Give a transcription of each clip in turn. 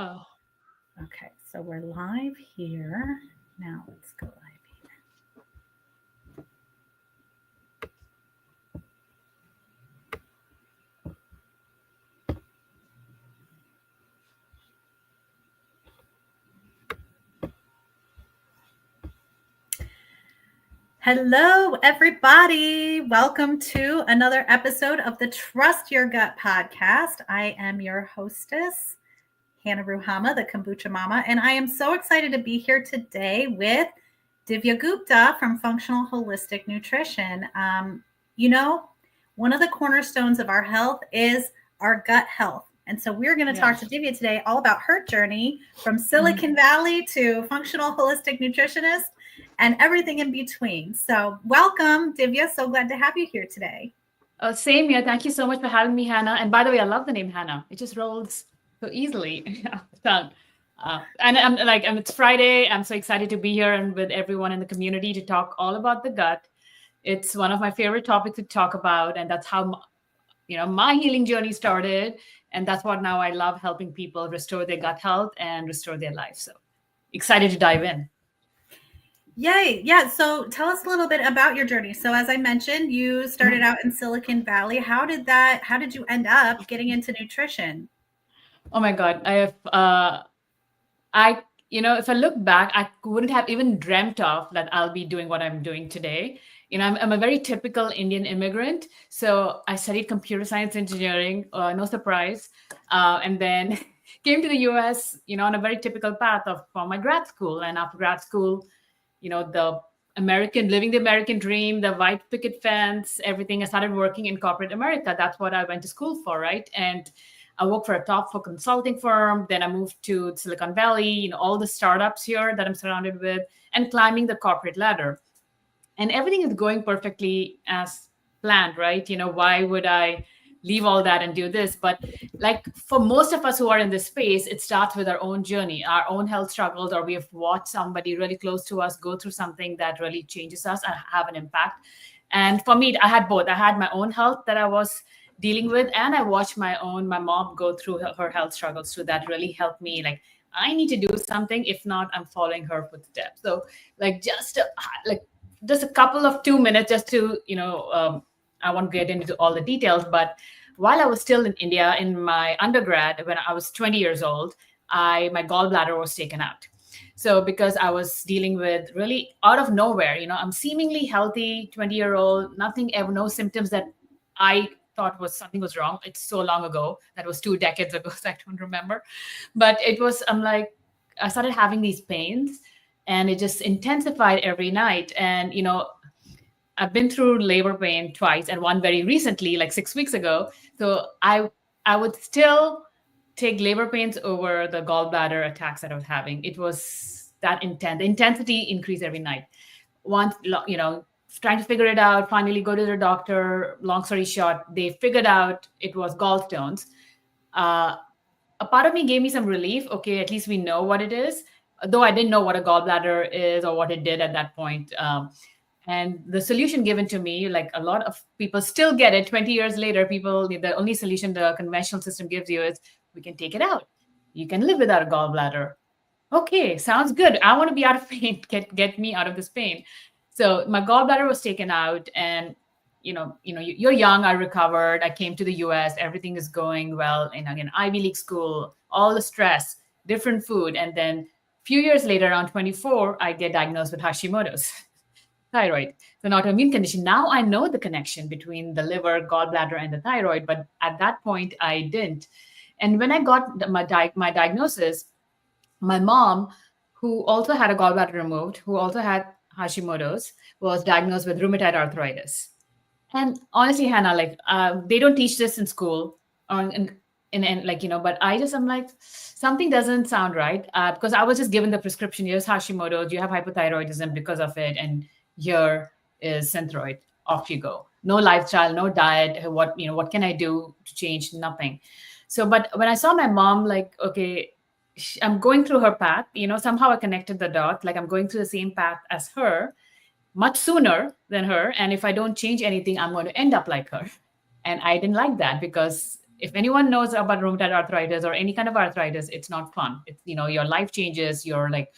Oh, Okay, so we're live here. Now let's go live here. Hello, everybody. Welcome to another episode of the Trust Your Gut podcast. I am your hostess, Hannah Ruhamah, the Kombucha Mamma, and I am so excited to be here today with Divya Gupta from Functional Holistic Nutrition. You know, one of the cornerstones of our health is our gut health. And so we're going to yeah. talk to Divya today all about her journey from Silicon Valley to functional holistic nutritionist and everything in between. So welcome, Divya. So glad to have you here today. Same here. Thank you so much for having me, Hannah. And by the way, I love the name Hannah. It just rolls so easily off the tongue. And it's Friday. I'm so excited to be here and with everyone in the community to talk all about the gut. It's one of my favorite topics to talk about, and that's how my healing journey started. And that's what now I love helping people restore their gut health and restore their life. So excited to dive in. Yay. Yeah. So tell us a little bit about your journey. So as I mentioned, you started out in Silicon Valley. How did you end up getting into nutrition? Oh my God. If I look back, I wouldn't have even dreamt of that I'll be doing what I'm doing today. I'm a very typical Indian immigrant. So I studied computer science engineering, no surprise. And then came to the US, on a very typical path for my grad school. And after grad school, living the American dream, the white picket fence, everything. I started working in corporate America. That's what I went to school for, right? And I worked for a top four consulting firm. Then I moved to Silicon Valley, all the startups here that I'm surrounded with, and climbing the corporate ladder. And everything is going perfectly as planned, right? Why would I leave all that and do this? But like for most of us who are in this space, it starts with our own journey, our own health struggles, or we have watched somebody really close to us go through something that really changes us and have an impact. And for me, I had both. I had my own health that I was dealing with, and I watched my mom go through her health struggles. So that really helped me. Like, I need to do something. If not, I'm following her footsteps. So like just a couple of 2 minutes just to I won't get into all the details, but while I was still in India in my undergrad, when I was 20 years old, my gallbladder was taken out. So because I was dealing with really out of nowhere, I'm seemingly healthy 20-year-old, nothing ever, no symptoms that I thought something was wrong. It's so long ago. That was 2 decades ago, so I don't remember. But I started having these pains, and it just intensified every night. And I've been through labor pain twice, and one very recently, like 6 weeks ago. So I would still take labor pains over the gallbladder attacks that I was having. It was that intense. The intensity increased every night. Once, trying to figure it out, finally go to the doctor. Long story short, they figured out it was gallstones. A part of me gave me some relief. Okay, at least we know what it is, though I didn't know what a gallbladder is or what it did at that point. And the solution given to me, like a lot of people still get it 20 years later, the only solution the conventional system gives you is we can take it out. You can live without a gallbladder. Okay, sounds good. I want to be out of pain. Get me out of this pain. So my gallbladder was taken out, and you're young. I recovered. I came to the US. Everything is going well. And again, Ivy League school, all the stress, different food, and then a few years later, around 24, I get diagnosed with Hashimoto's thyroid. It's an autoimmune condition. Now I know the connection between the liver, gallbladder, and the thyroid, but at that point I didn't. And when I got my diagnosis, my mom, who also had a gallbladder removed, who also had Hashimoto's, was diagnosed with rheumatoid arthritis. And honestly, Hannah, they don't teach this in school, or but I'm like, something doesn't sound right, because I was just given the prescription. Here's Hashimoto's, you have hypothyroidism because of it, and here is Synthroid. Off you go. No lifestyle, no diet. What can I do to change? Nothing. So, but when I saw my mom, like, okay, I'm going through her path, somehow I connected the dots, like I'm going through the same path as her, much sooner than her. And if I don't change anything, I'm going to end up like her. And I didn't like that, because if anyone knows about rheumatoid arthritis or any kind of arthritis, it's not fun. It's, your life changes. You're like,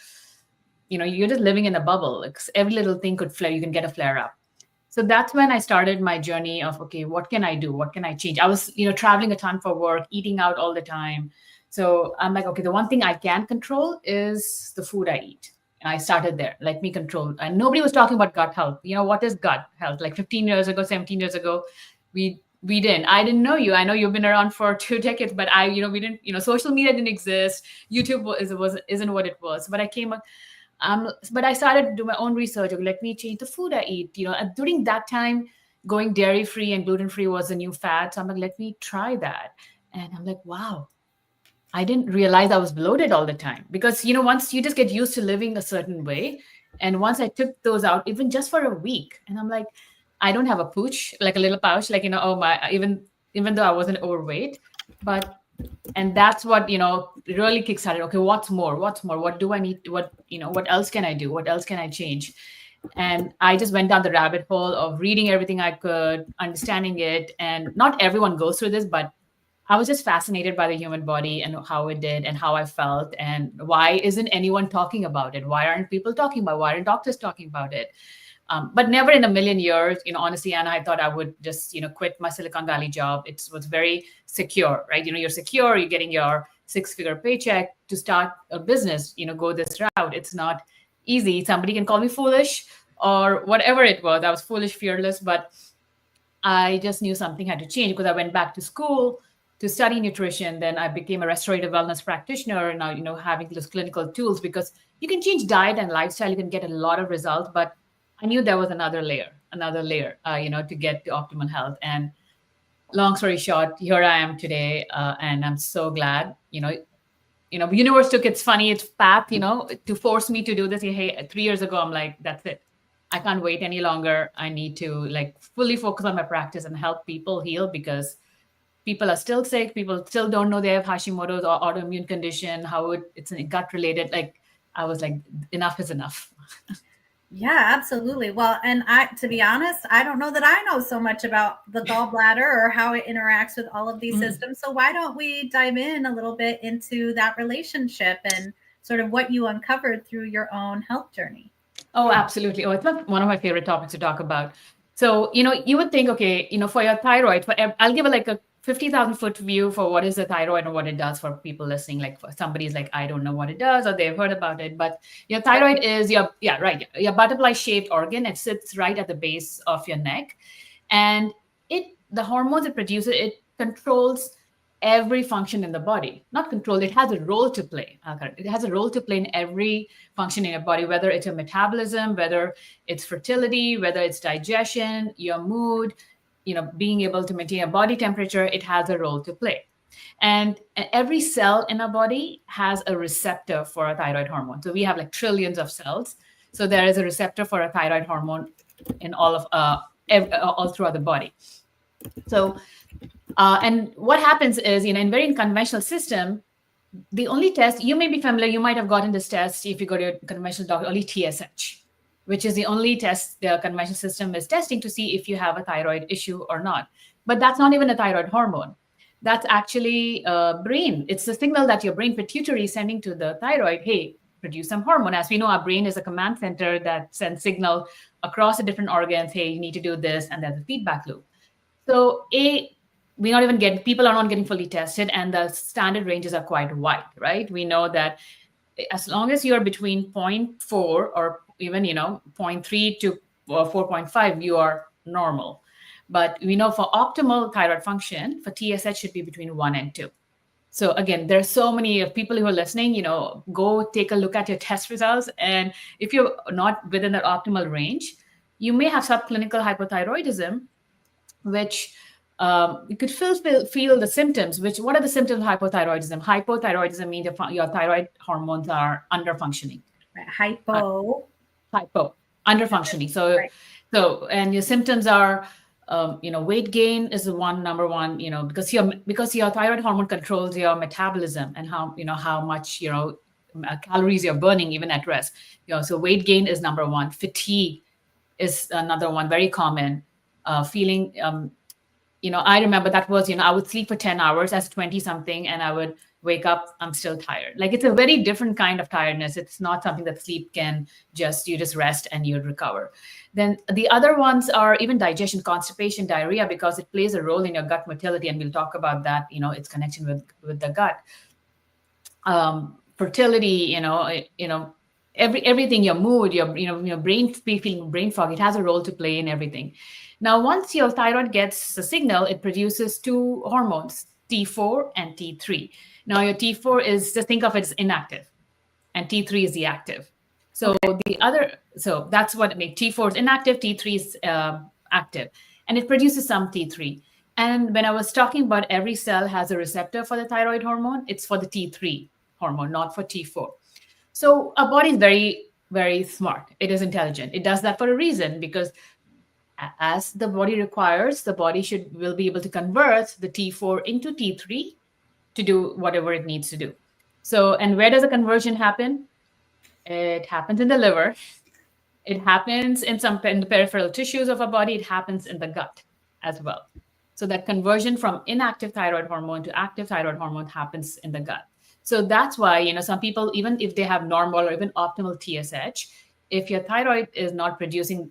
you're just living in a bubble. Like every little thing could flare. You can get a flare up. So that's when I started my journey of, okay, what can I do? What can I change? I was, traveling a ton for work, eating out all the time. So I'm like, okay, the one thing I can control is the food I eat. And I started there. Let me control. And nobody was talking about gut health. What is gut health? Like 15 years ago, 17 years ago, we didn't. I didn't know you. I know you've been around for 2 decades, but we didn't. Social media didn't exist. YouTube isn't what it was. But I started to do my own research. Okay, let me change the food I eat. And during that time, going dairy free and gluten free was a new fad. So I'm like, let me try that. And I'm like, wow, I didn't realize I was bloated all the time because, once you just get used to living a certain way. And once I took those out, even just for a week, and I'm like, I don't have a pooch, like a little pouch, like, oh my, even though I wasn't overweight, but, and that's what, really kickstarted. Okay, what's more? What do I need? What else can I do? What else can I change? And I just went down the rabbit hole of reading everything I could, understanding it. And not everyone goes through this, but I was just fascinated by the human body and how it did and how I felt. And why isn't anyone talking about it? Why aren't people talking about it? Why aren't doctors talking about it? But never in a million years, honestly, Anna, I thought I would just, quit my Silicon Valley job. It was very secure, right? You're secure, you're getting your 6-figure paycheck to start a business, go this route. It's not easy. Somebody can call me foolish or whatever it was. I was foolish, fearless, but I just knew something had to change because I went back to school to study nutrition. Then I became a restorative wellness practitioner. Now, having those clinical tools, because you can change diet and lifestyle, you can get a lot of results, but I knew there was another layer, to get to optimal health. And long story short, here I am today. And I'm so glad, universe took its path, to force me to do this. Hey, 3 years ago, I'm like, that's it. I can't wait any longer. I need to like fully focus on my practice and help people heal, because people are still sick. People still don't know they have Hashimoto's or autoimmune condition, how it's gut related. Like, I was like, enough is enough. Yeah, absolutely. Well, and to be honest, I don't know that I know so much about the gallbladder or how it interacts with all of these systems. So why don't we dive in a little bit into that relationship and sort of what you uncovered through your own health journey? Oh, absolutely. Oh, it's one of my favorite topics to talk about. So, you would think, okay, for your thyroid, I'll give like a 50,000-foot view for what is the thyroid and what it does for people listening. Like, for somebody's like, I don't know what it does, or they've heard about it. But your thyroid is your butterfly shaped organ. It sits right at the base of your neck. And the hormones it produces, it controls every function in the body. Not control, it has a role to play. It has a role to play in every function in your body, whether it's your metabolism, whether it's fertility, whether it's digestion, your mood, being able to maintain your body temperature. It has a role to play. And every cell in our body has a receptor for a thyroid hormone. So we have like trillions of cells. So there is a receptor for a thyroid hormone in all throughout the body. So, and what happens is, in very conventional system, the only test, you may be familiar, you might have gotten this test if you go to your conventional doctor, only TSH, which is the only test the conventional system is testing to see if you have a thyroid issue or not. But that's not even a thyroid hormone. That's actually brain. It's the signal that your brain pituitary is sending to the thyroid, hey, produce some hormone. As we know, our brain is a command center that sends signal across the different organs, hey, you need to do this, and there's a feedback loop. So people are not getting fully tested, and the standard ranges are quite wide, right? We know that as long as you're between 0.4 or even 0.3 to 4.5, you are normal. But we know for optimal thyroid function, for TSH should be between 1 and 2. So again, there's so many people who are listening, go take a look at your test results. And if you're not within that optimal range, you may have subclinical hypothyroidism, which you could feel the symptoms. What are the symptoms of hypothyroidism? Hypothyroidism means your thyroid hormones are underfunctioning. Hypo, underfunctioning. So, right. And your symptoms are, weight gain is the number one, because your thyroid hormone controls your metabolism and how much, calories you're burning even at rest. So weight gain is number one. Fatigue is another one, very common. Feeling I remember that was, I would sleep for 10 hours as 20 something, and I would wake up, I'm still tired. Like, it's a very different kind of tiredness. It's not something that sleep can you just rest and you recover. Then the other ones are even digestion, constipation, diarrhea, because it plays a role in your gut motility. And we'll talk about that, its connection with the gut. Fertility, everything, your mood, your brain feeling brain fog, it has a role to play in everything. Now, once your thyroid gets a signal, it produces two hormones, T4 and T3. Now, your T4 is, just think of it as inactive, and T3 is the active. So Okay. so that's what it makes. T4 is inactive, T3 is active, and it produces some T3. And when I was talking about every cell has a receptor for the thyroid hormone, it's for the T3 hormone, not for T4. So our body is very, very smart. It is intelligent. It does that for a reason, because as the body requires, the body will be able to convert the T4 into T3 to do whatever it needs to do. So, and where does the conversion happen? It happens in the liver. It happens in the peripheral tissues of our body. It happens in the gut as well. So that conversion from inactive thyroid hormone to active thyroid hormone happens in the gut. So that's why, some people, even if they have normal or even optimal TSH, if your thyroid is not producing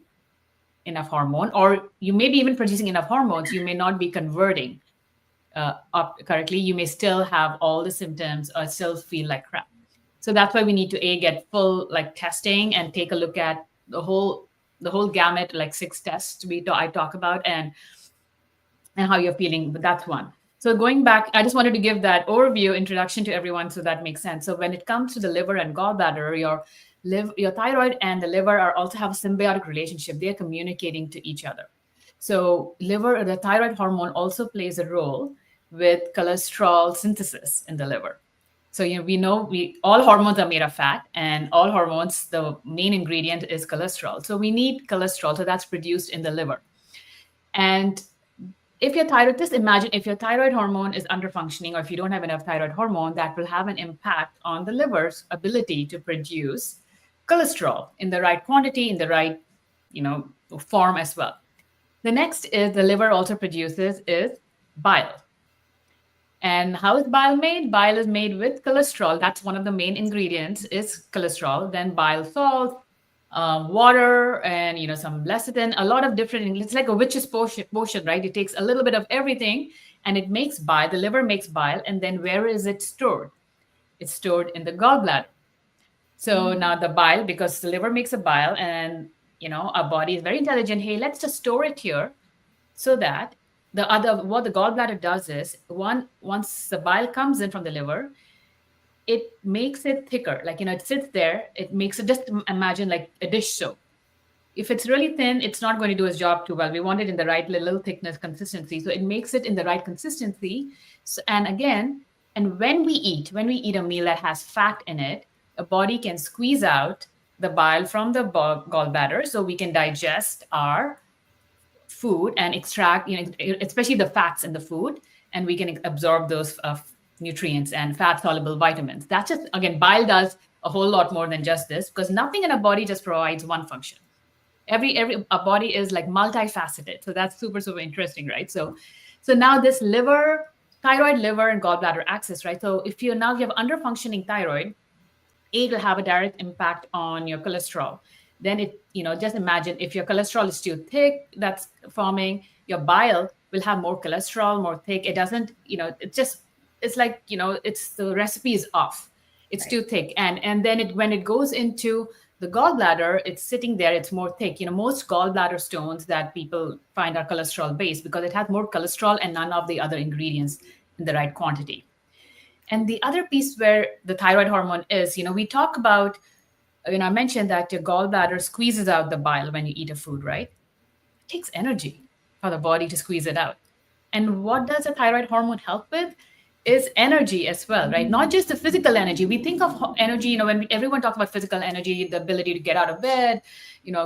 enough hormone, or you may be even producing enough hormones, you may not be converting up correctly. You may still have all the symptoms or still feel like crap. So that's why we need to get full like testing and take a look at the whole gamut, like 6 tests I talk about, and how you're feeling. But that's one. So going back, I just wanted to give that overview introduction to everyone so that makes sense. So when it comes to the liver and gallbladder, your thyroid and the liver are also have a symbiotic relationship. They're communicating to each other. So the thyroid hormone also plays a role with cholesterol synthesis in the liver. So we know all hormones are made of fat, and all hormones, the main ingredient is cholesterol. So we need cholesterol, so that's produced in the liver. And just imagine if your thyroid hormone is under functioning, or if you don't have enough thyroid hormone, that will have an impact on the liver's ability to produce cholesterol in the right quantity, in the right, form as well. The next is the liver also produces is bile. And how is bile made? Bile is made with cholesterol. That's one of the main ingredients is cholesterol. Then bile salt, water, and some lecithin, a lot of different. It's like a witch's potion, right? It takes a little bit of everything, and it makes bile. The liver makes bile, and then where is it stored? It's stored in the gallbladder. So now the bile, because the liver makes a bile, and our body is very intelligent. Hey, let's just store it here, so that what the gallbladder does is once the bile comes in from the liver, it makes it thicker. Like, it sits there. It makes it, just imagine like a dish soap. If it's really thin, it's not going to do its job too well. We want it in the right little thickness consistency. So it makes it in the right consistency. So, and when we eat a meal that has fat in it, the body can squeeze out the bile from the gallbladder, so we can digest our food and extract, especially the fats in the food, and we can absorb those nutrients and fat soluble vitamins. That's just, again, bile does a whole lot more than just this, because nothing in a body just provides one function. A body is like multifaceted. So that's super, super interesting, right? So now this thyroid, liver, and gallbladder axis, right? So if you have underfunctioning thyroid, it will have a direct impact on your cholesterol. Then just imagine if your cholesterol is too thick, that's forming, your bile will have more cholesterol, more thick. It doesn't, it's like, the recipe is off. It's Right. too thick. And then when it goes into the gallbladder, it's sitting there, it's more thick. Most gallbladder stones that people find are cholesterol based, because it has more cholesterol and none of the other ingredients in the right quantity. And the other piece where the thyroid hormone is, we talk about, I mentioned that your gallbladder squeezes out the bile when you eat a food, right? It takes energy for the body to squeeze it out. And what does a thyroid hormone help with? Is energy as well, right? Not just the physical energy. We think of energy, when everyone talks about physical energy, the ability to get out of bed,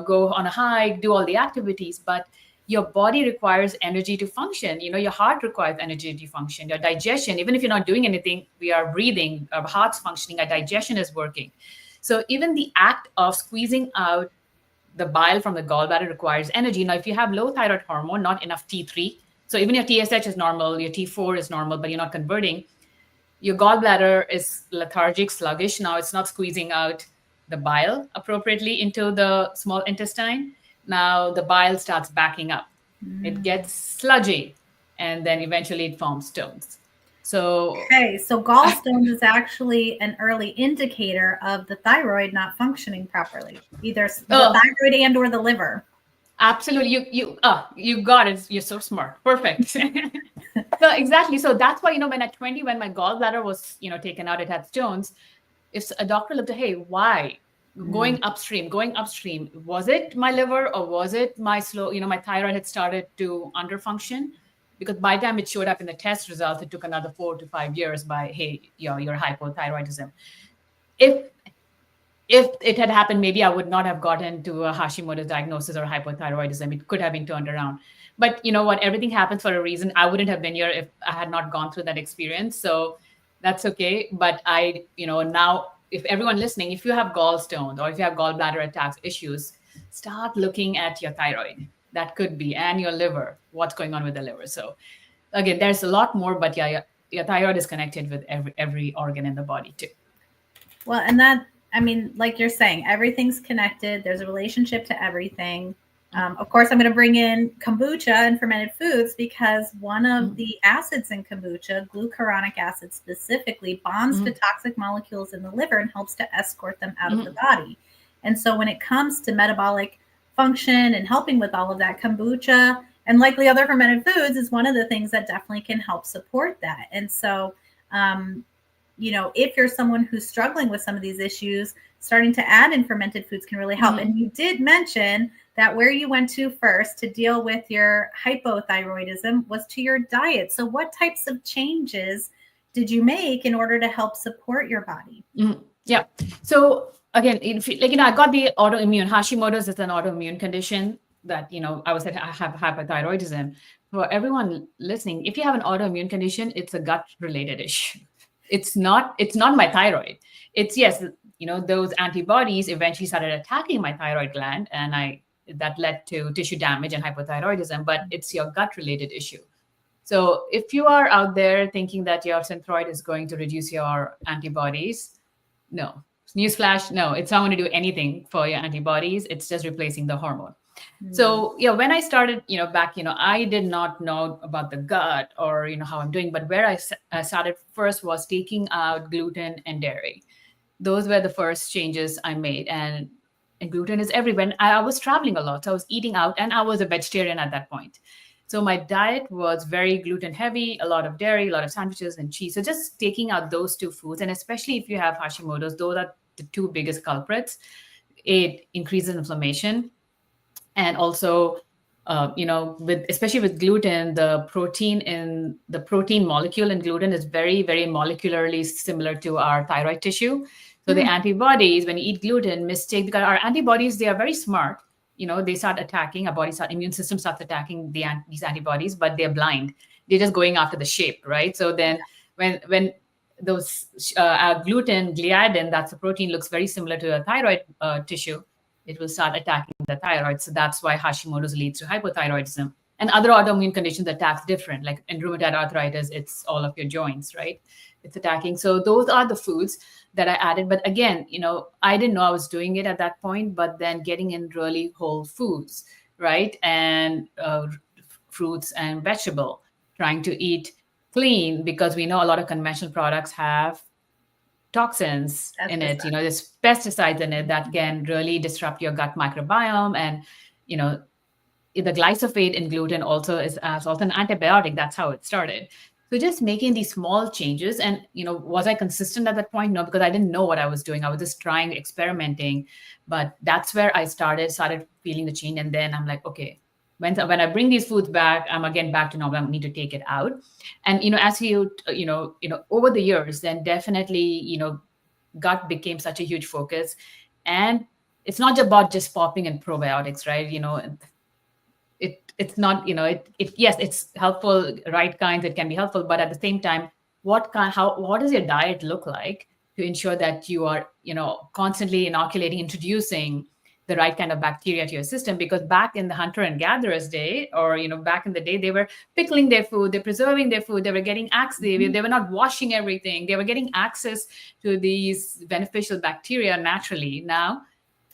go on a hike, do all the activities, but your body requires energy to function. Your heart requires energy to function. Your digestion, even if you're not doing anything, we are breathing, our heart's functioning, our digestion is working. So even the act of squeezing out the bile from the gallbladder requires energy. Now, if you have low thyroid hormone, not enough T3, So even your TSH is normal, your T4 is normal, but you're not converting. Your gallbladder is lethargic, sluggish. Now it's not squeezing out the bile appropriately into the small intestine. Now the bile starts backing up. It Mm. gets sludgy, and then eventually it forms stones. So, Okay, so gallstones is actually an early indicator of the thyroid not functioning properly, either the oh, thyroid and or the liver. absolutely. You got it. You're so smart. Perfect. So exactly. So that's why, when at 20, when my gallbladder was, taken out, it had stones. If a doctor looked at, hey, why? Mm. Going upstream. Was it my liver or was it my my thyroid had started to underfunction? Because by the time it showed up in the test results, it took another 4 to 5 years by, hey, your hypothyroidism. If it had happened, maybe I would not have gotten to a Hashimoto's diagnosis or hypothyroidism. It could have been turned around. But you know what? Everything happens for a reason. I wouldn't have been here if I had not gone through that experience. So that's okay. But now, if everyone listening, if you have gallstones or if you have gallbladder attacks issues, start looking at your thyroid. That could be, and your liver. What's going on with the liver? So again, there's a lot more, but yeah, your thyroid is connected with every organ in the body too. Well, and that, I mean, like you're saying, everything's connected. There's a relationship to everything. Of course, I'm going to bring in kombucha and fermented foods because one of Mhm. the acids in kombucha, glucuronic acid specifically, bonds to Mhm. toxic molecules in the liver and helps to escort them out of the Mhm. body. And so, when it comes to metabolic function and helping with all of that, kombucha and likely other fermented foods is one of the things that definitely can help support that. And so, um, if you're someone who's struggling with some of these issues, starting to add in fermented foods can really help. Mhm. And you did mention that where you went to first to deal with your hypothyroidism was to your diet. So, what types of changes did you make in order to help support your body? Yeah. So again, I got the autoimmune. Hashimoto's is an autoimmune condition that I was said I have hypothyroidism. For everyone listening, if you have an autoimmune condition, it's a gut related issue. It's not my thyroid. It's yes, those antibodies eventually started attacking my thyroid gland, and I that led to tissue damage and hypothyroidism. But it's your gut related issue. So if you are out there thinking that your synthroid is going to reduce your antibodies, no. Newsflash, no, it's not going to do anything for your antibodies. It's just replacing the hormone. Mm. So yeah, when I started, back, I did not know about the gut or how I'm doing, but where I started first was taking out gluten and dairy. Those were the first changes I made, and gluten is everywhere. And I was traveling a lot, so I was eating out, and I was a vegetarian at that point. So my diet was very gluten heavy, a lot of dairy, a lot of sandwiches and cheese. So just taking out those two foods, and especially if you have Hashimoto's, those are the two biggest culprits. It increases inflammation, and also with especially with gluten, the protein molecule in gluten is very, very molecularly similar to our thyroid tissue. So the Mm. antibodies, when you eat gluten, mistake, because our antibodies, they are very smart. They start attacking, our immune system starts attacking these antibodies, but they're blind. They're just going after the shape, right? So then when those gluten, gliadin, that's a protein, looks very similar to a thyroid tissue, it will start attacking the thyroid. So that's why Hashimoto's leads to hypothyroidism. And other autoimmune conditions attacks different, like in rheumatoid arthritis, it's all of your joints, right? It's attacking. So those are the foods that I added. But again, I didn't know I was doing it at that point, but then getting in really whole foods, right? And fruits and vegetable, trying to eat clean, because we know a lot of conventional products have toxins That's in the it. There's pesticides in it that can really disrupt your gut microbiome. And, you know, the glyphosate in gluten also is as also an antibiotic. That's how it started. So just making these small changes. And, was I consistent at that point? No, because I didn't know what I was doing. I was just trying, experimenting. But that's where I started feeling the change. And then I'm like, okay, when I bring these foods back, I'm again back to normal. I need to take it out. And, as over the years, then definitely, gut became such a huge focus. And it's not about just popping in probiotics, right? It's not, yes, it's helpful, right kinds, it can be helpful, but at the same time, what does your diet look like to ensure that you are, constantly inoculating, introducing the right kind of bacteria to your system. Because back in the hunter and gatherers day, or back in the day, they were pickling their food, they're preserving their food, they were getting access, they were not washing everything, they were getting access to these beneficial bacteria naturally now.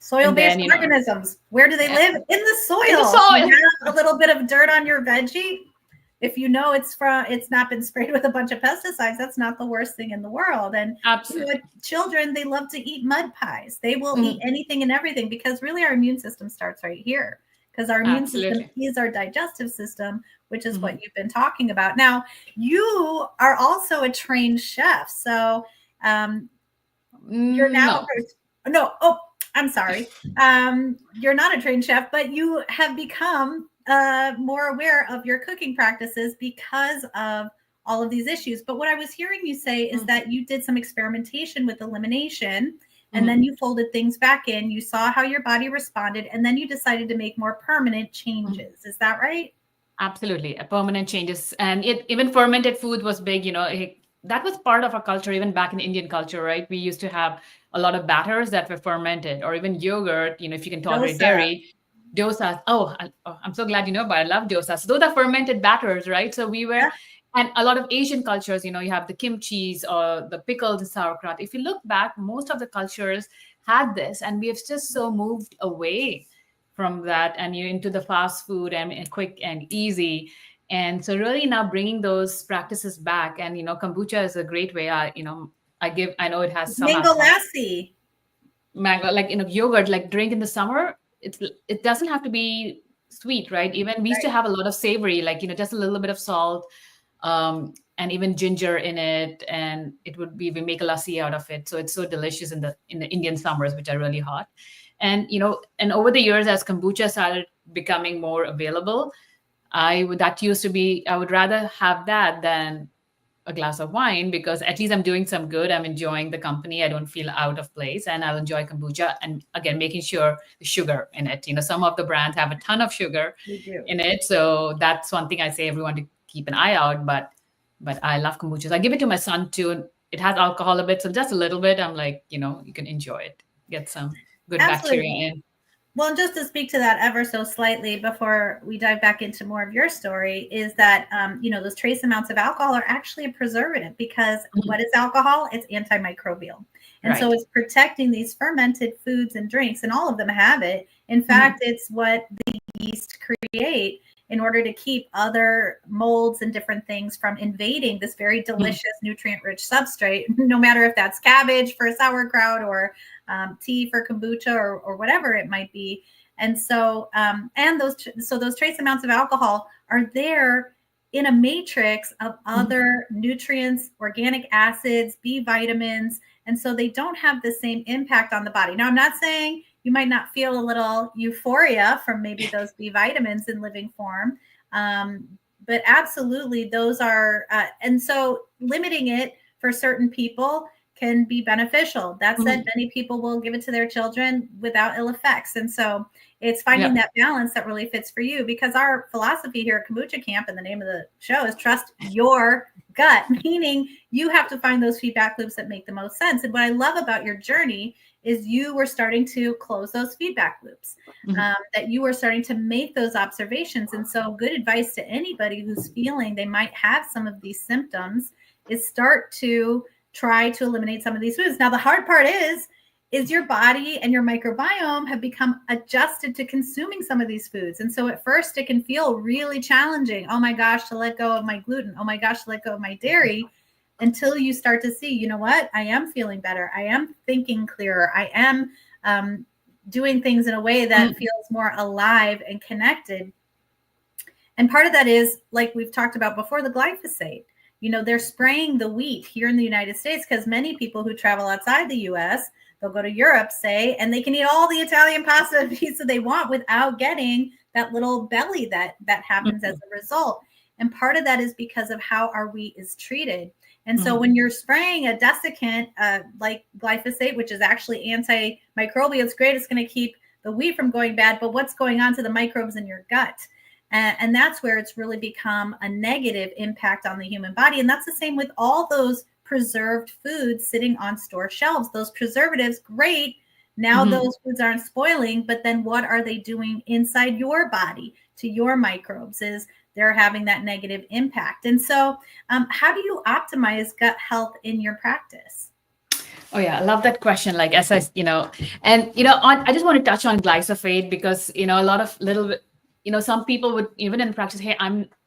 And Soil-based then organisms. Where do they live? In the in the soil. soil. You have a little bit of dirt on your veggie. If you know it's not been sprayed with a bunch of pesticides, that's not the worst thing in the world. And Absolutely. Children, they love to eat mud pies. They will eat anything and everything, because really our immune system starts right here. Because our immune system is our digestive system, which is what you've been talking about. Now, you are also a trained chef. So you're now I'm sorry. You're not a trained chef, but you have become more aware of your cooking practices because of all of these issues. But what I was hearing you say is that you did some experimentation with elimination, and then you folded things back in. You saw how your body responded, and then you decided to make more permanent changes. Is that right? Absolutely. Permanent changes. And even fermented food was big, that was part of our culture, even back in Indian culture, right? We used to have a lot of batters that were fermented, or even yogurt, if you can tolerate dairy. Dosas. I'm so glad you know, but I love dosas. Those are fermented batters, right? So and a lot of Asian cultures, you have the kimchis or the pickled sauerkraut. If you look back, most of the cultures had this, and we have just so moved away from that, and you're into the fast food and quick and easy. And so really now bringing those practices back, and kombucha is a great way. I know it has some mango lassi. Mango, like yogurt, like drink in the summer. It doesn't have to be sweet, right? Even we used to have a lot of savory, like just a little bit of salt, and even ginger in it, and we make a lassi out of it. So it's so delicious in the Indian summers, which are really hot. And and over the years, as kombucha started becoming more available, I would rather have that than a glass of wine, because at least I'm doing some good. I'm enjoying the company. I don't feel out of place, and I'll enjoy kombucha. And again, making sure the sugar in it. Some of the brands have a ton of sugar in it, so that's one thing I say everyone to keep an eye out. But I love kombuchas. I give it to my son too, and it has alcohol a bit, so just a little bit. I'm like, you can enjoy it, get some good bacteria in. Well, and just to speak to that ever so slightly before we dive back into more of your story, is that, those trace amounts of alcohol are actually a preservative, because what is alcohol? It's antimicrobial. And so it's protecting these fermented foods and drinks, and all of them have it. In fact, it's what the yeast create in order to keep other molds and different things from invading this very delicious, nutrient-rich substrate, no matter if that's cabbage for sauerkraut or tea for kombucha or whatever it might be. And so, those trace amounts of alcohol are there in a matrix of other nutrients, organic acids, B vitamins. And so they don't have the same impact on the body. Now, I'm not saying you might not feel a little euphoria from maybe those B vitamins in living form. But absolutely, those are, and so limiting it for certain people can be beneficial. That said, many people will give it to their children without ill effects. And so it's finding that balance that really fits for you, because our philosophy here at Kombucha Camp, and the name of the show is Trust Your Gut, meaning you have to find those feedback loops that make the most sense. And what I love about your journey is you were starting to close those feedback loops, that you were starting to make those observations. And so good advice to anybody who's feeling they might have some of these symptoms is start to try to eliminate some of these foods. Now, the hard part is your body and your microbiome have become adjusted to consuming some of these foods. And so at first it can feel really challenging. Oh my gosh, to let go of my gluten. Oh my gosh, to let go of my dairy, until you start to see, you know what, I am feeling better. I am thinking clearer. I am doing things in a way that feels more alive and connected. And part of that is, like we've talked about before, the glyphosate. They're spraying the wheat here in the United States, because many people who travel outside the US, they'll go to Europe, say, and they can eat all the Italian pasta and pizza they want without getting that little belly that happens as a result. And part of that is because of how our wheat is treated. And so when you're spraying a desiccant like glyphosate, which is actually antimicrobial, it's great. It's going to keep the wheat from going bad. But what's going on to the microbes in your gut? And that's where it's really become a negative impact on the human body. And that's the same with all those preserved foods sitting on store shelves. Those preservatives, great, Now those foods aren't spoiling, but then what are they doing inside your body to your microbes? Is they're having that negative impact. And so, how do you optimize gut health in your practice? Oh yeah, I love that question. Like as I, and I just want to touch on glyphosate because a lot of little, some people would even in practice, hey,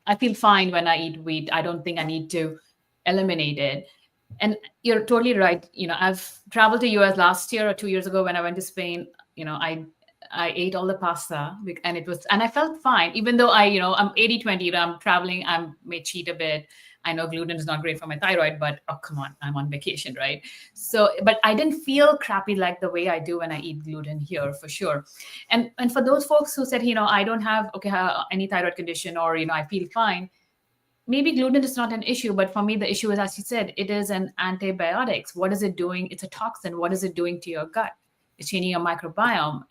I feel fine when I eat wheat. I don't think I need to eliminate it. And you're totally right. I've traveled to US last year or 2 years ago when I went to Spain. I ate all the pasta and and I felt fine, even though I'm 80/20. I'm traveling, I may cheat a bit. I know gluten is not great for my thyroid, but oh, come on, I'm on vacation, right? So, but I didn't feel crappy like the way I do when I eat gluten here for sure. And for those folks who said, I don't have, any thyroid condition or, I feel fine, maybe gluten is not an issue, but for me, the issue is, as you said, it is an antibiotics. What is it doing? It's a toxin. What is it doing to your gut? It's changing your microbiome.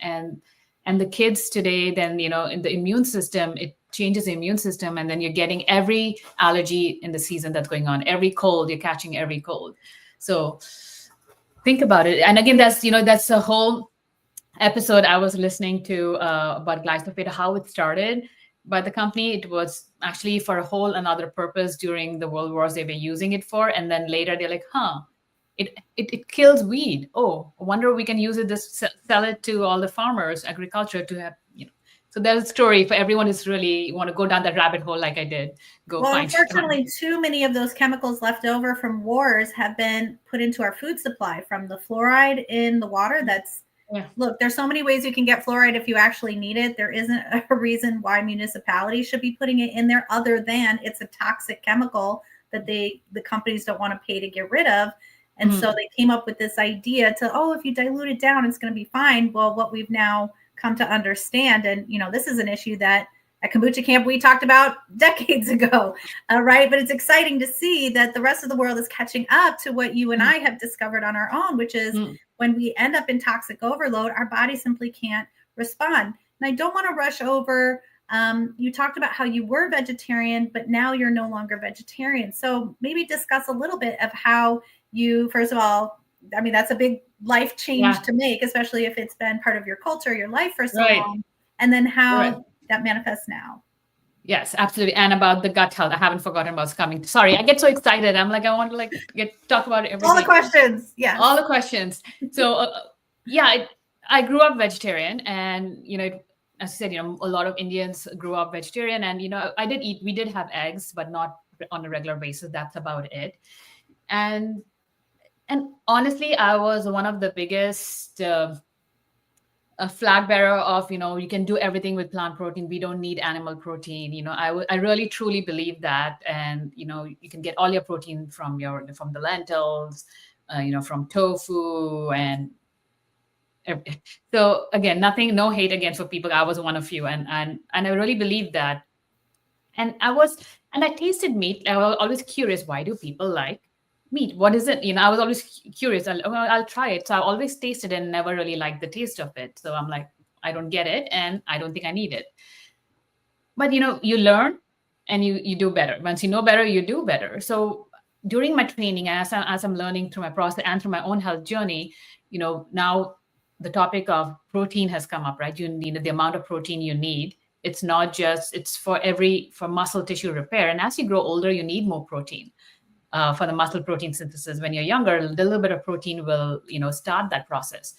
And the kids today, then, in the immune system, it changes the immune system. And then you're getting every allergy in the season that's going on, every cold, you're catching every cold. So think about it. And again, that's a whole episode I was listening to about glyphosate, how it started by the company. It was actually for a whole another purpose during the world wars they were using it for, and then later they're like, it kills weed. Oh, I wonder we can use it to sell it to all the farmers, agriculture to have. So there's a story for everyone who's really want to go down that rabbit hole like I did. Well, unfortunately, too many of those chemicals left over from wars have been put into our food supply, from the fluoride in the water. Look, there's so many ways you can get fluoride if you actually need it. There isn't a reason why municipalities should be putting it in there other than it's a toxic chemical that the companies don't want to pay to get rid of. And so they came up with this idea if you dilute it down, it's going to be fine. Well, what we've now come to understand, and this is an issue that at Kombucha Camp we talked about decades ago, right? But it's exciting to see that the rest of the world is catching up to what you and I have discovered on our own, which is when we end up in toxic overload, our body simply can't respond. And I don't want to rush over. You talked about how you were vegetarian, but now you're no longer vegetarian. So maybe discuss a little bit of how you, first of all, I mean, that's a big life change to make, especially if it's been part of your culture, your life for so long. And then how that manifests now. Yes, absolutely. And about the gut health, I haven't forgotten about coming. Sorry, I get so excited. I'm like, I want to talk about everything. All the questions. Yeah. All the questions. So I grew up vegetarian, and, as I said, a lot of Indians grew up vegetarian, and, we did have eggs, but not on a regular basis. That's about it. And honestly, I was one of the biggest a flag bearer of, you can do everything with plant protein. We don't need animal protein. I really truly believe that. And, you can get all your protein from the lentils, from tofu and so again, no hate again for people. I was one of you. And I really believe that. And I tasted meat. I was always curious, why do people like meat? What is it? I was always curious. I'll try it. So I always tasted it and never really liked the taste of it. So I'm like, I don't get it, and I don't think I need it. But you learn and you do better. Once you know better, you do better. So during my training, as I'm learning through my process and through my own health journey, now the topic of protein has come up, right? You need the amount of protein you need. It's not just, it's for muscle tissue repair. And as you grow older, you need more protein. For the muscle protein synthesis. When you're younger, a little bit of protein will, start that process.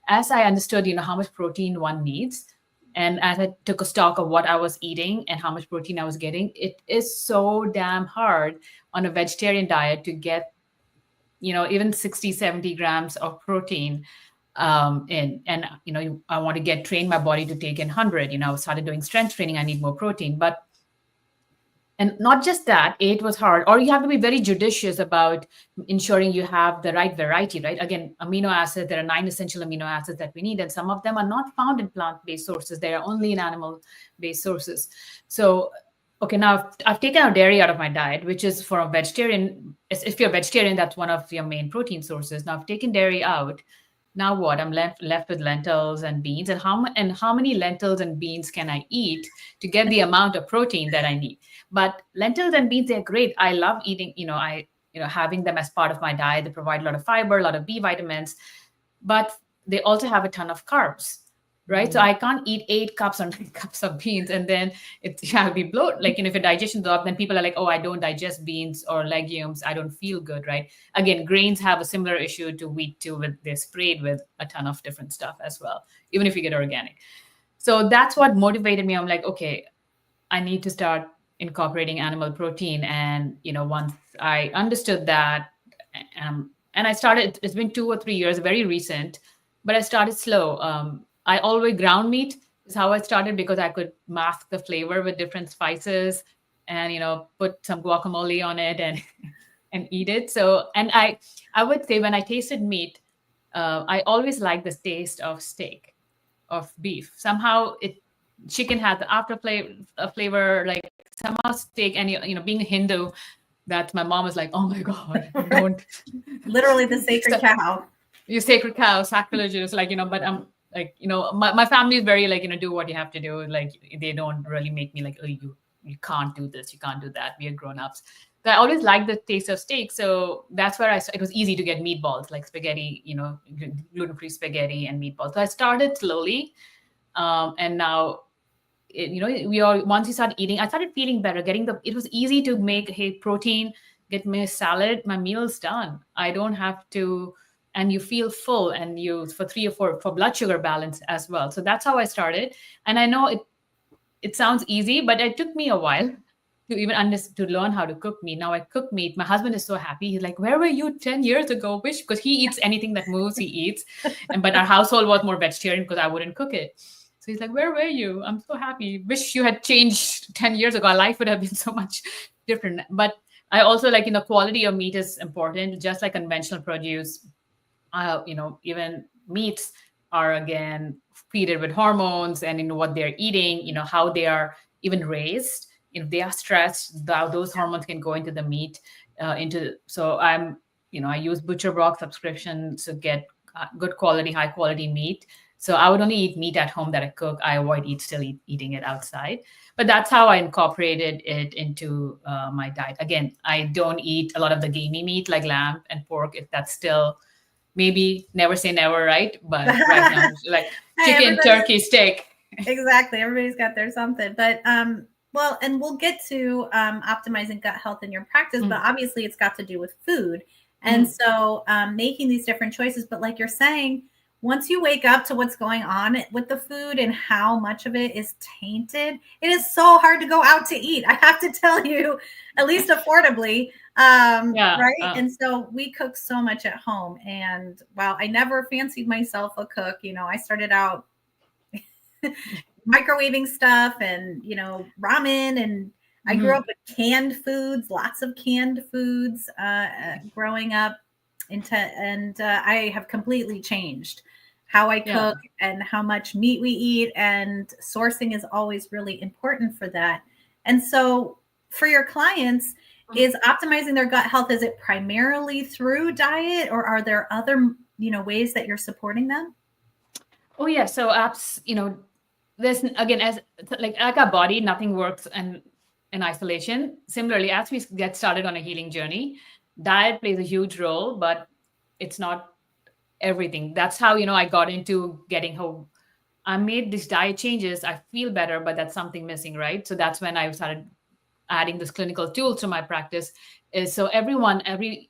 As I understood, how much protein one needs, and as I took a stock of what I was eating and how much protein I was getting, it is so damn hard on a vegetarian diet to get, even 60, 70 grams of protein in. And, I want to train my body to take in 100. I started doing strength training. I need more protein. And not just that, it was hard. Or you have to be very judicious about ensuring you have the right variety, right? Again, amino acids, there are 9 essential amino acids that we need, and some of them are not found in plant-based sources. They are only in animal-based sources. So, okay, now I've taken out dairy out of my diet, which is for a vegetarian. If you're a vegetarian, that's one of your main protein sources. Now I've taken dairy out. Now what? I'm left with lentils and beans. And how many lentils and beans can I eat to get the amount of protein that I need? But lentils and beans, they're great. I love eating, having them as part of my diet. They provide a lot of fiber, a lot of B vitamins. But they also have a ton of carbs, right? So I can't eat 8 cups or 9 cups of beans and then I'll be bloated. Like, if your digestion's up, then people are like, oh, I don't digest beans or legumes. I don't feel good, right? Again, grains have a similar issue to wheat too, with they're sprayed with a ton of different stuff as well, even if you get organic. So that's what motivated me. I'm like, okay, I need to start incorporating animal protein. And, once I understood that, and I started, it's been 2 or 3 years, very recent, but I started slow. I always ground meat is how I started because I could mask the flavor with different spices and, put some guacamole on it and, and eat it. So, and I would say when I tasted meat, I always liked the taste of steak, of beef. Somehow chicken has the after flavor, like somehow steak. And being a Hindu, that my mom was like, oh my god, don't Literally the sacred cow. You sacred cow, sacrilegious, but I'm like, my family is very like, do what you have to do. Like, they don't really make me like, oh, you can't do this, you can't do that, we are grown-ups. So I always liked the taste of steak. So that's where it was easy to get meatballs, like spaghetti, gluten-free spaghetti and meatballs. So I started slowly. And now, once you start eating, I started feeling better, it was easy to make, hey, protein, get me a salad, my meal's done. I don't have to, and you feel full, and you, for 3 or 4, for blood sugar balance as well. So that's how I started. And I know it sounds easy, but it took me a while to even to learn how to cook meat. Now I cook meat. My husband is so happy. He's like, where were you 10 years ago? Because he eats anything that moves, he eats. But our household was more vegetarian because I wouldn't cook it. So he's like, where were you? I'm so happy. Wish you had changed 10 years ago. Our life would have been so much different. But I also like, quality of meat is important, just like conventional produce. Even meats are, again, treated with hormones, and what they're eating, how they are even raised. If they are stressed, those hormones can go into the meat. So I use Butcher Block subscription to get good quality, high quality meat. So I would only eat meat at home that I cook. I avoid eating it outside. But that's how I incorporated it into my diet. Again, I don't eat a lot of the gamey meat like lamb and pork. If that's still, maybe never say never, right? But right now, like chicken, turkey, steak. Exactly. Everybody's got their something. But well, and we'll get to optimizing gut health in your practice, but obviously it's got to do with food. And so making these different choices. But like you're saying, once you wake up to what's going on with the food and how much of it is tainted, it is so hard to go out to eat. I have to tell you, at least affordably. Right. And so we cook so much at home. And while I never fancied myself a cook, I started out microwaving stuff and, ramen. And I grew up with canned foods, lots of canned foods growing up. And I have completely changed how I cook and how much meat we eat. And sourcing is always really important for that. And so for your clients, is optimizing their gut health, is it primarily through diet, or are there other, ways that you're supporting them? Oh yeah. So there's, again, as like our body, nothing works in isolation. Similarly, as we get started on a healing journey, diet plays a huge role, but it's not everything. That's how, I got into getting home. I made these diet changes. I feel better, but that's something missing, right? So that's when I started adding this clinical tool to my practice. Is so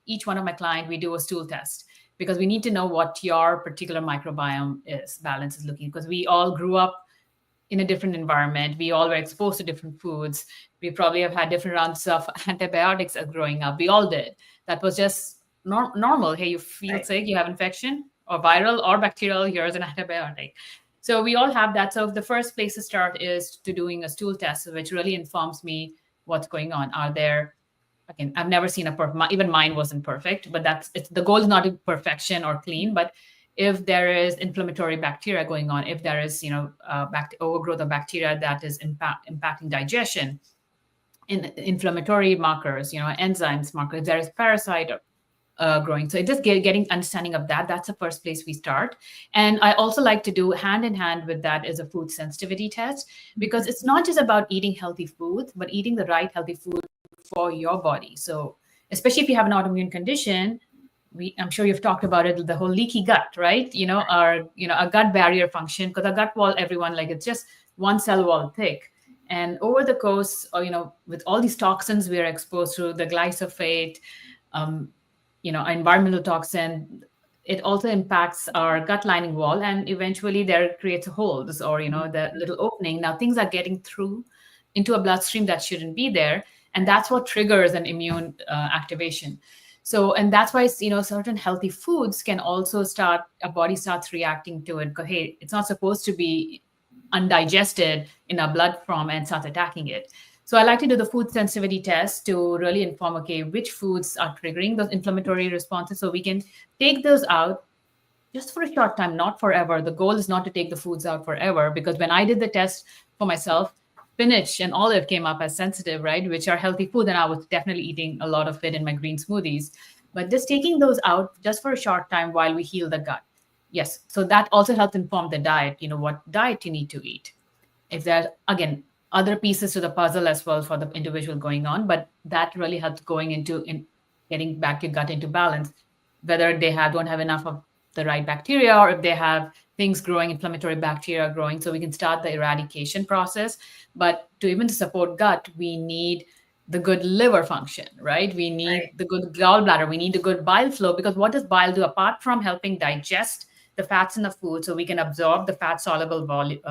each one of my clients, we do a stool test, because we need to know what your particular microbiome balance is looking, because we all grew up in a different environment. We all were exposed to different foods. We probably have had different rounds of antibiotics as growing up. We all did. That was just normal. Hey, you feel sick, you have infection, or viral or bacterial, here's an antibiotic. So we all have that. So the first place to start is to doing a stool test, which really informs me what's going on. Again, I've never seen even mine wasn't perfect, but the goal is not perfection or clean, but if there is inflammatory bacteria going on, if there is, overgrowth of bacteria that is impacting digestion, inflammatory markers, enzymes markers, if there is parasite growing. So it just getting understanding of that. That's the first place we start. And I also like to do hand in hand with that is a food sensitivity test, because it's not just about eating healthy foods, but eating the right healthy food for your body. So especially if you have an autoimmune condition, I'm sure you've talked about it, the whole leaky gut, right? Our gut barrier function, because our gut wall, everyone, like, it's just one cell wall thick. And over the course, with all these toxins we are exposed to, the glyphosate, um, environmental toxin, it also impacts our gut lining wall, and eventually there creates holes, or the little opening. Now things are getting through into a bloodstream that shouldn't be there, and that's what triggers an immune activation. So, and that's why certain healthy foods can also start, a body starts reacting to it, because hey, it's not supposed to be undigested in our blood form, and starts attacking it. So I like to do the food sensitivity test to really inform, okay, which foods are triggering those inflammatory responses, so we can take those out just for a short time, not forever. The goal is not to take the foods out forever, because when I did the test for myself, spinach and olive came up as sensitive, right? Which are healthy food, and I was definitely eating a lot of it in my green smoothies. But just taking those out just for a short time while we heal the gut. Yes. So that also helps inform the diet, what diet you need to eat. If there are, again, other pieces to the puzzle as well for the individual going on, but that really helps going into in getting back your gut into balance, whether they don't have enough of the right bacteria, or if they have things growing, inflammatory bacteria growing, so we can start the eradication process. But to even support gut, we need the good liver function, right? We need Right. the good gallbladder, we need the good bile flow, because what does bile do apart from helping digest the fats in the food, so we can absorb the fat soluble vitamins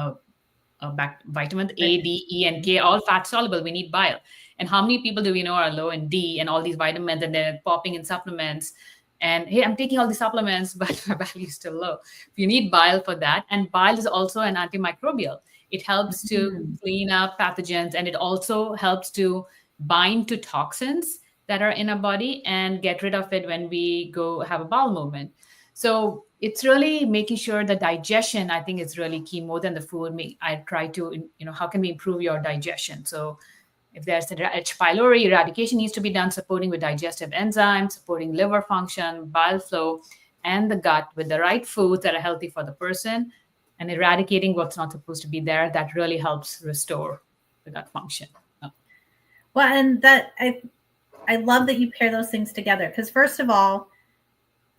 Right. A, D, E, and K, all fat soluble. We need bile. And how many people do we know are low in D and all these vitamins, and they're popping in supplements? And hey, I'm taking all these supplements, but my value is still low. You need bile for that. And bile is also an antimicrobial. It helps to Mm. clean up pathogens, and it also helps to bind to toxins that are in our body and get rid of it when we go have a bowel movement. So it's really making sure the digestion, I think, is really key more than the food. I try to, how can we improve your digestion? So if there's H. pylori, eradication needs to be done, supporting with digestive enzymes, supporting liver function, bile flow, and the gut with the right foods that are healthy for the person, and eradicating what's not supposed to be there. That really helps restore the gut function. Well, and that I love that you pair those things together, because first of all,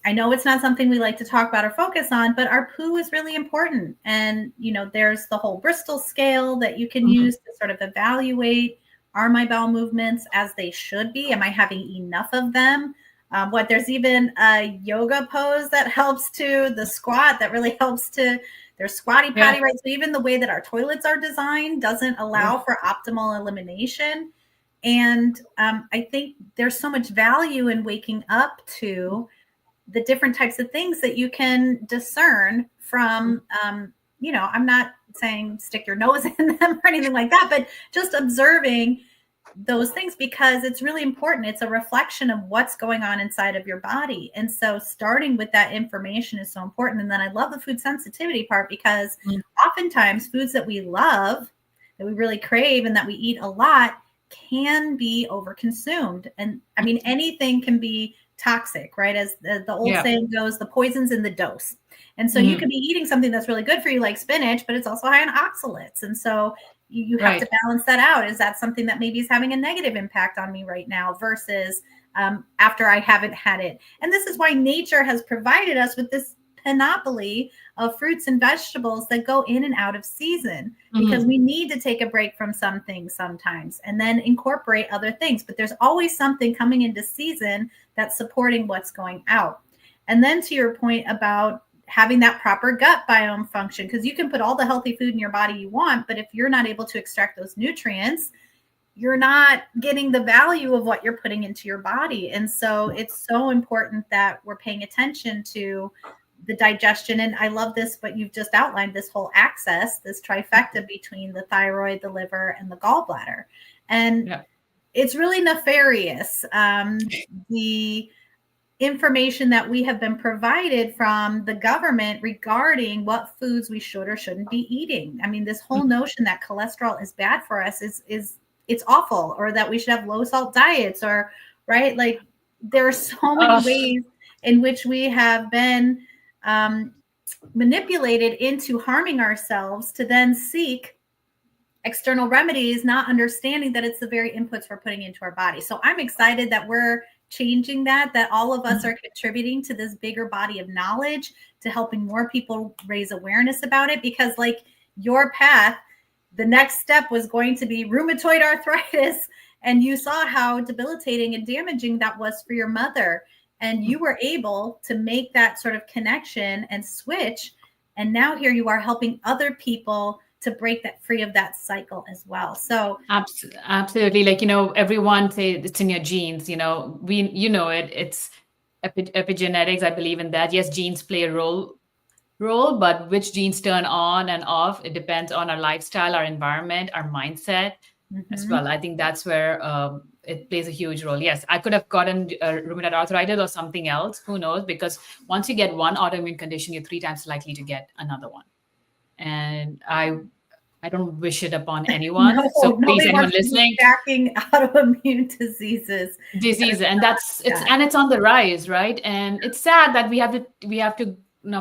I know it's not something we like to talk about or focus on, but our poo is really important. And, there's the whole Bristol scale that you can Mhm. use to sort of evaluate, are my bowel movements as they should be? Am I having enough of them? There's even a yoga pose that helps to, the squat that really helps to, there's squatty Yeah. potty, right? So even the way that our toilets are designed doesn't Yeah. allow for optimal elimination. And I think there's so much value in waking up to the different types of things that you can discern from, I'm not saying stick your nose in them or anything like that, but just observing those things, because it's really important. It's a reflection of what's going on inside of your body. And so starting with that information is so important. And then I love the food sensitivity part, because Mm. oftentimes foods that we love, that we really crave and that we eat a lot, can be overconsumed. And I mean, anything can be toxic, right? As the old Yeah. saying goes, the poison's in the dose. And so you Mhm. could be eating something that's really good for you, like spinach, but it's also high in oxalates. And so you have to Right. balance that out. Is that something that maybe is having a negative impact on me right now versus after I haven't had it? And this is why nature has provided us with this panoply of fruits and vegetables that go in and out of season, because Mhm. we need to take a break from some things sometimes and then incorporate other things. But there's always something coming into season that's supporting what's going out. And then to your point about having that proper gut biome function, because you can put all the healthy food in your body you want, but if you're not able to extract those nutrients, you're not getting the value of what you're putting into your body. And so it's so important that we're paying attention to the digestion. And I love this, but you've just outlined this whole axis, this trifecta between the thyroid, the liver, and the gallbladder. And Yeah. it's really nefarious. The information that we have been provided from the government regarding what foods we should or shouldn't be eating. I mean, this whole notion that cholesterol is bad for us is it's awful, or that we should have low salt diets, or right, like there are so many Uh, ways in which we have been um, manipulated into harming ourselves to then seek external remedies, not understanding that it's the very inputs we're putting into our body. So I'm excited that we're changing that all of us are contributing to this bigger body of knowledge, to helping more people raise awareness about it. Because like your path, the next step was going to be rheumatoid arthritis. And you saw how debilitating and damaging that was for your mother. And you were able to make that sort of connection and switch. And now here you are helping other people to break that free of that cycle as well. So Absolutely. Like, everyone say it's in your genes, it's epigenetics. I believe in that. Yes, genes play a role, but which genes turn on and off, it depends on our lifestyle, our environment, our mindset as well. I think that's where it plays a huge role. Yes, I could have gotten rheumatoid arthritis or something else. Who knows? Because once you get one autoimmune condition, you're 3 times likely to get another one. And I don't wish it upon anyone. no, So please, nobody anyone wants to be listening, stacking autoimmune diseases. and it's on the rise, right? And it's sad that we have to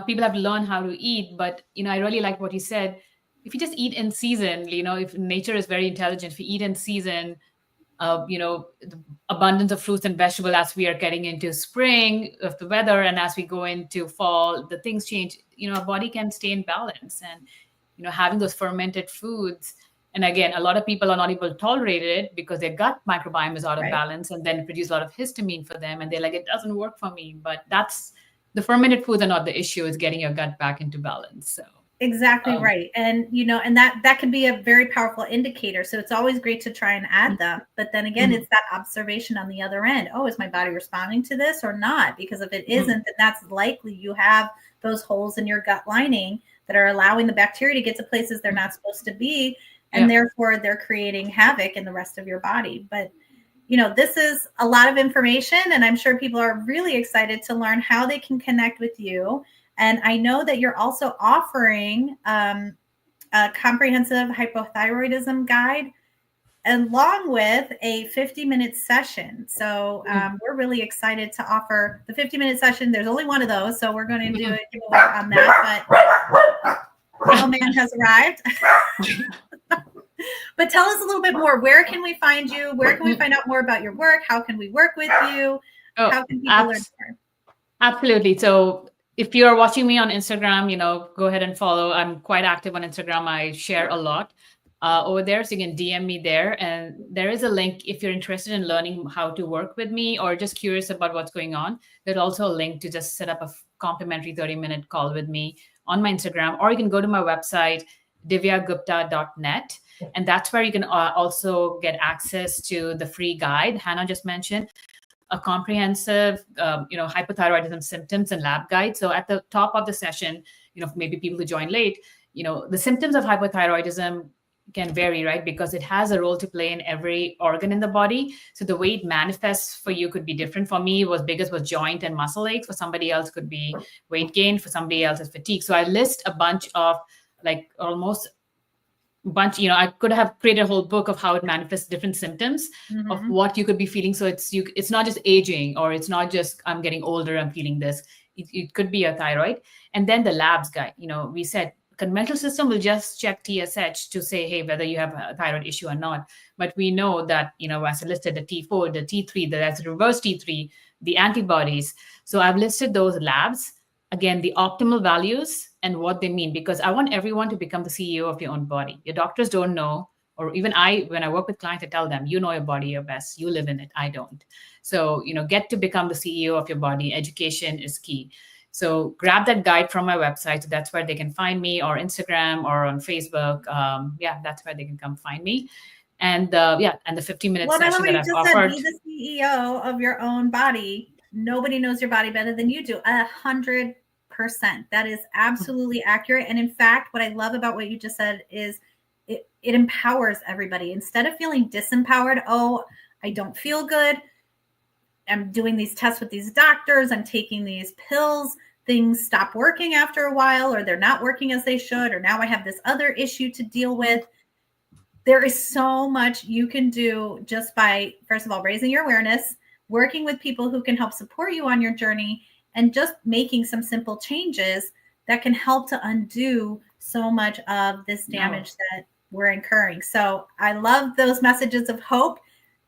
people have to learn how to eat. But I really like what you said. If you just eat in season, if nature is very intelligent, if you eat in season, the abundance of fruits and vegetables as we are getting into spring of the weather, and as we go into fall, the things change. Our body can stay in balance, and having those fermented foods. And again, a lot of people are not able to tolerate it because their gut microbiome is out of balance, and then it produces a lot of histamine for them, and they're like, it doesn't work for me. But that's the fermented foods are not the issue. It's getting your gut back into balance. So exactly right. And and that can be a very powerful indicator. So it's always great to try and add them. But then again, it's that observation on the other end. Oh, is my body responding to this or not? Because if it isn't, then that's likely you have those holes in your gut lining that are allowing the bacteria to get to places they're not supposed to be. And therefore they're creating havoc in the rest of your body. But this is a lot of information, and I'm sure people are really excited to learn how they can connect with you. And I know that you're also offering a comprehensive hypothyroidism guide along with a 50-minute session. So we're really excited to offer the 50-minute session. There's only one of those, so we're going to do a giveaway on that. But the man has arrived. But tell us a little bit more. Where can we find you? Where can we find out more about your work? How can we work with you? How can people learn more? Absolutely. So if you're watching me on Instagram, go ahead and follow. I'm quite active on Instagram. I share a lot over there. So you can DM me there. And there is a link if you're interested in learning how to work with me or just curious about what's going on. There's also a link to just set up a complimentary 30-minute call with me on my Instagram, or you can go to my website, divyagupta.net. And that's where you can also get access to the free guide Hannah just mentioned, a comprehensive, hypothyroidism symptoms and lab guide. So at the top of the session, maybe people who join late, the symptoms of hypothyroidism can vary, right? Because it has a role to play in every organ in the body. So the way it manifests for you could be different. For me, biggest was joint and muscle aches. For somebody else could be weight gain. For somebody else is fatigue. So I list a bunch of I could have created a whole book of how it manifests different symptoms of what you could be feeling. So it's not just aging, or it's not just I'm getting older, I'm feeling this. It could be a thyroid. And then the labs guide, we said conventional system will just check TSH to say, hey, whether you have a thyroid issue or not. But we know that, as I listed, the T4, the T3, that's reverse T3, the antibodies. So I've listed those labs. Again, the optimal values and what they mean, because I want everyone to become the CEO of your own body. Your doctors don't know, or even when I work with clients, I tell them, you know your body your best. You live in it. I don't. So, get to become the CEO of your body. Education is key. So grab that guide from my website. So that's where they can find me, or Instagram, or on Facebook. That's where they can come find me. And the 15-minute session that I've offered. Be the CEO of your own body. Nobody knows your body better than you do. 100%. That is absolutely accurate. And in fact, what I love about what you just said is it empowers everybody. Instead of feeling disempowered, oh, I don't feel good, I'm doing these tests with these doctors, I'm taking these pills, things stop working after a while, or they're not working as they should, or now I have this other issue to deal with. There is so much you can do just by, first of all, raising your awareness, working with people who can help support you on your journey, and just making some simple changes that can help to undo so much of this damage that we're incurring. So I love those messages of hope.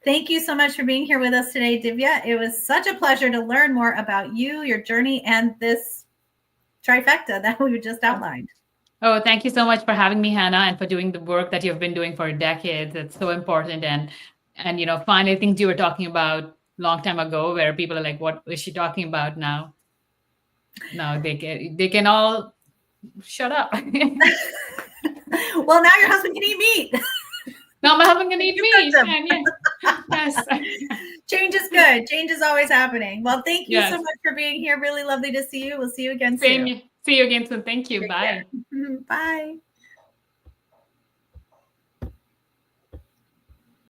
Thank you so much for being here with us today, Divya. It was such a pleasure to learn more about you, your journey, and this trifecta that we just outlined. Oh, thank you so much for having me, Hannah, and for doing the work that you've been doing for decades. It's so important. And finally things you were talking about long time ago where people are like, what is she talking about now? Now they can all shut up. Well, now your husband can eat meat. Now my husband can eat You meat. cooked them. And yes. Change is good. Change is always happening. Well, thank you so Yes. much for being here. Really lovely to see you. We'll see you again soon. Same. See you again soon. Thank you. Take Bye. care. Bye.